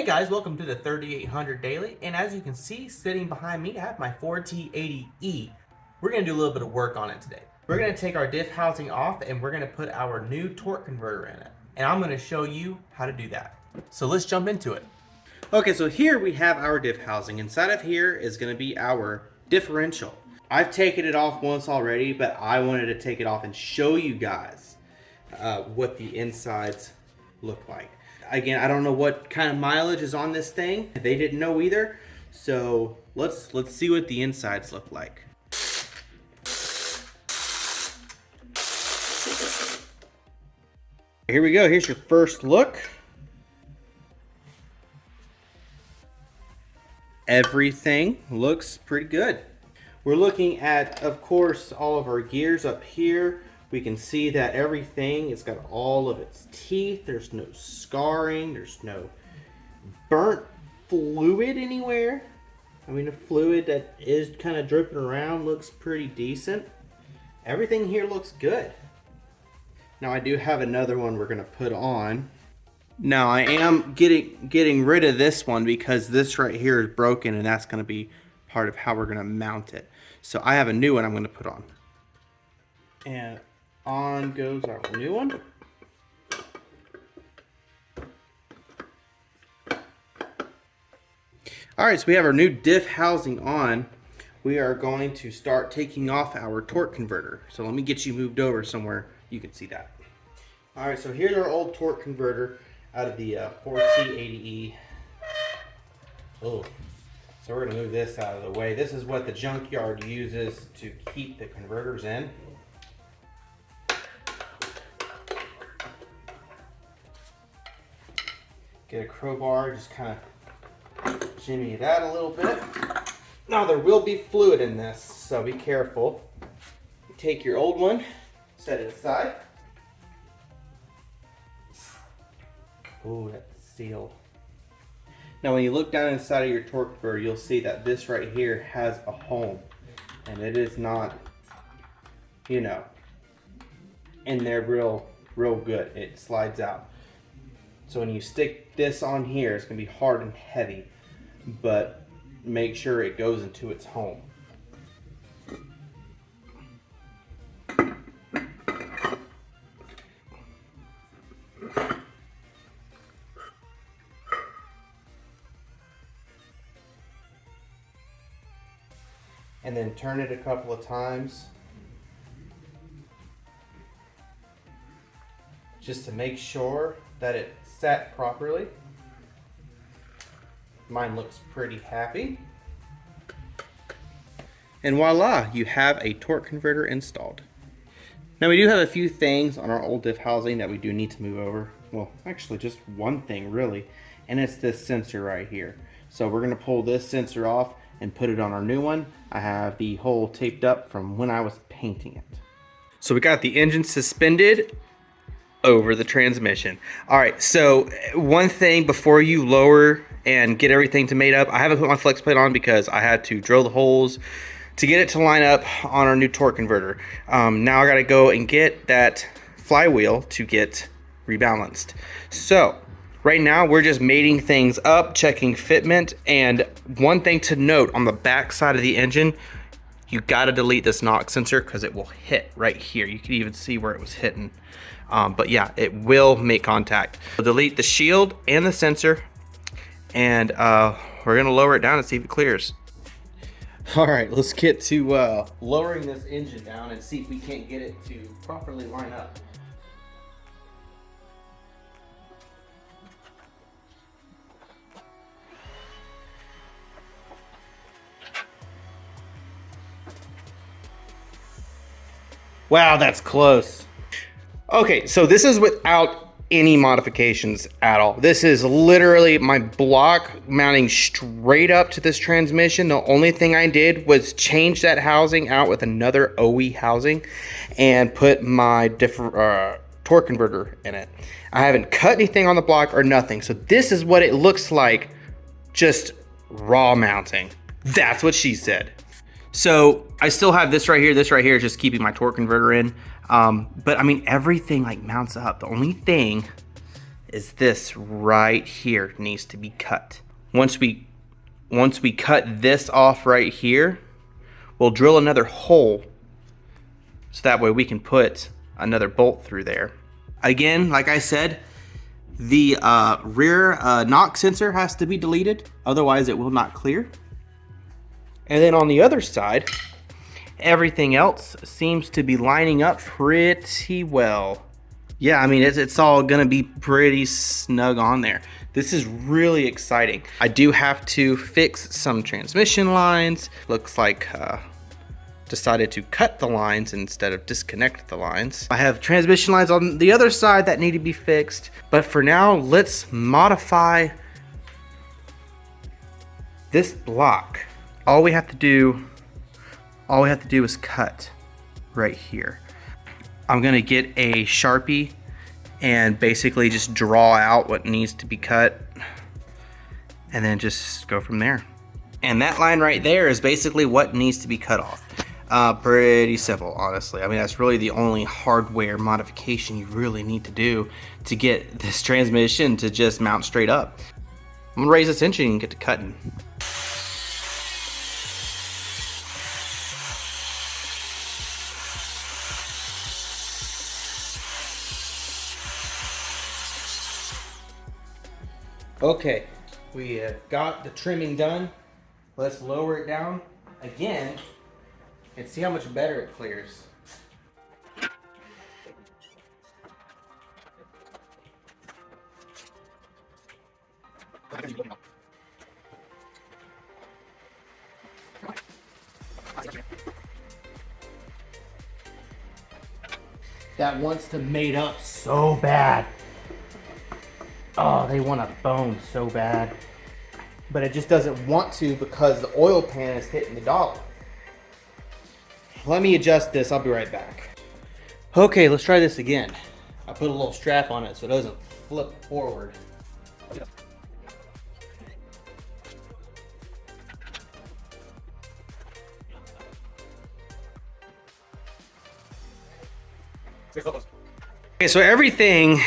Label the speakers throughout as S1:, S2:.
S1: Hey guys, welcome to the 3800 Daily, and as you can see sitting behind me I have my Ford T80E. We're going to do a little bit of work on it today. We're going to take our diff housing off and we're going to put our new torque converter in it. And I'm going to show you how to do that. So let's jump into it. Okay, so here we have our diff housing. Inside of here is going to be our differential. I've taken it off once already, but I wanted to take it off and show you guys what the insides look like. Again, I don't know what kind of mileage is on this thing. They didn't know either. So let's see what the insides look like. Here we go. Here's your first look. Everything looks pretty good. We're looking at, of course, all of our gears up here. We can see that everything, it's got all of its teeth. There's no scarring. There's no burnt fluid anywhere. I mean, the fluid that is kind of dripping around looks pretty decent. Everything here looks good. Now I do have another one we're gonna put on. Now I am getting rid of this one because this right here is broken, and that's gonna be part of how we're gonna mount it. So I have a new one I'm gonna put on. And on goes our new one. All right, so we have our new diff housing on. We are going to start taking off our torque converter. So let me get you moved over somewhere you can see that. All right, so here's our old torque converter out of the Ford T80E. Oh, so we're gonna move this out of the way. This is what the junkyard uses to keep the converters in. Get a crowbar, just kind of shimmy it out a little bit. Now there will be fluid in this, so be careful. Take your old one, set it aside. Oh, that seal. Now when you look down inside of your torque converter, you'll see that this right here has a home. And it is not, you know, in there real good. It slides out. So when you stick this on here, it's gonna be hard and heavy, but make sure it goes into its home. And then turn it a couple of times just to make sure that it set properly. Mine looks pretty happy. And voila, you have a torque converter installed. Now we do have a few things on our old diff housing that we do need to move over. Well, actually just one thing really, and it's this sensor right here. So we're gonna pull this sensor off and put it on our new one. I have the hole taped up from when I was painting it. So we got the engine suspended over the transmission. All right, so one thing before you lower and get everything to mate up, I haven't put my flex plate on because I had to drill the holes to get it to line up on our new torque converter. Now I gotta go and get that flywheel to get rebalanced. So right now we're just mating things up, checking fitment, and one thing to note on the back side of the engine, you gotta delete this knock sensor because it will hit right here. You can even see where it was hitting. But yeah, it will make contact. So delete the shield and the sensor, and we're gonna lower it down and see if it clears. All right, let's get to lowering this engine down and see if we can't get it to properly line up. Wow, that's close. Okay, so this is without any modifications at all. This is literally my block mounting straight up to this transmission. The only thing I did was change that housing out with another OE housing and put my torque converter in it. I haven't cut anything on the block or nothing. So this is what it looks like, just raw mounting. That's what she said. So I still have this right here, just keeping my torque converter in. But I mean, everything like mounts up. The only thing is this right here needs to be cut. Once we cut this off right here, we'll drill another hole so that way we can put another bolt through there. Again, like I said, the rear knock sensor has to be deleted, otherwise it will not clear. And then on the other side, everything else seems to be lining up pretty well. Yeah, I mean, it's all gonna be pretty snug on there. This is really exciting. I do have to fix some transmission lines. Looks like decided to cut the lines instead of disconnect the lines. I have transmission lines on the other side that need to be fixed. But for now, let's modify this block. All we have to do is cut right here. I'm gonna get a Sharpie and basically just draw out what needs to be cut and then just go from there. And that line right there is basically what needs to be cut off. Pretty simple, honestly. I mean, that's really the only hardware modification you really need to do to get this transmission to just mount straight up. I'm gonna raise this engine and get to cutting. Okay, we have got the trimming done. Let's lower it down again and see how much better it clears. That wants to mate up so bad. Oh, they want a bone so bad. But it just doesn't want to because the oil pan is hitting the dollar. Let me adjust this, I'll be right back. Okay, let's try this again. I put a little strap on it so it doesn't flip forward. Okay, so everything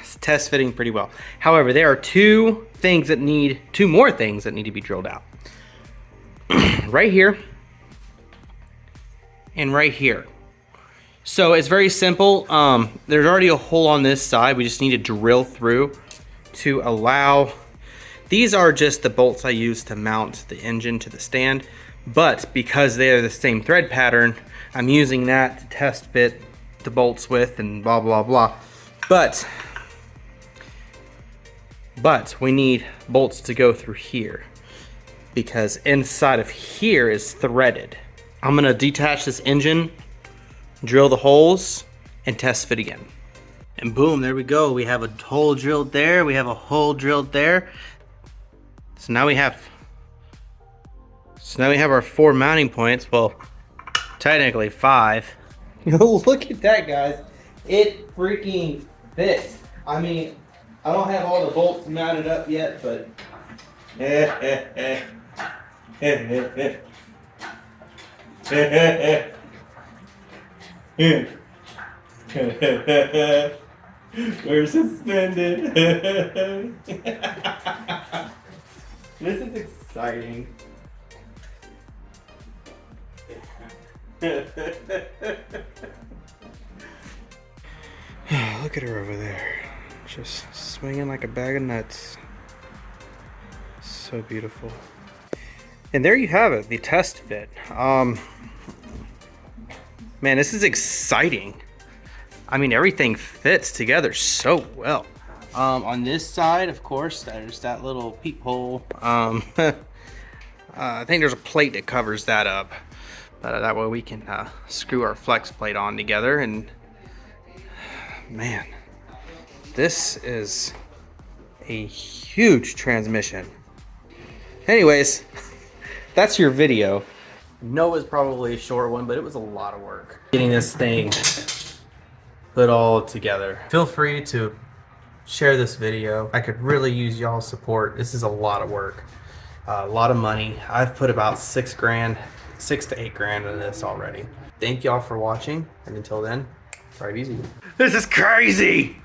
S1: is test fitting pretty well. However, there are two more things that need to be drilled out. Right here and right here. So it's very simple. There's already a hole on this side. We just need to drill through to allow. These are just the bolts I use to mount the engine to the stand, but because they are the same thread pattern, I'm using that to test fit the bolts with and blah blah blah. But we need bolts to go through here because inside of here is threaded. I'm gonna detach this engine, drill the holes, and test fit again. And boom, there we go. We have a hole drilled there, we have a hole drilled there. So now we have our 4 mounting points. Well, technically 5. Look at that, guys. It freaking fits. I mean, I don't have all the bolts mounted up yet, but we're suspended. This is exciting. Look at her over there, just swinging like a bag of nuts. So beautiful. And there you have it, the test fit. Man, this is exciting. I mean, everything fits together so well. On this side, of course, there's that little peephole. I think there's a plate that covers that up. That way we can screw our flex plate on together. And man, this is a huge transmission. Anyways, that's your video. No, it's probably a short one, but it was a lot of work getting this thing put all together. Feel free to share this video. I could really use y'all's support. This is a lot of work, a lot of money. I've put about 6 to 8 grand into this already. Thank y'all for watching, and until then, drive easy. This is crazy.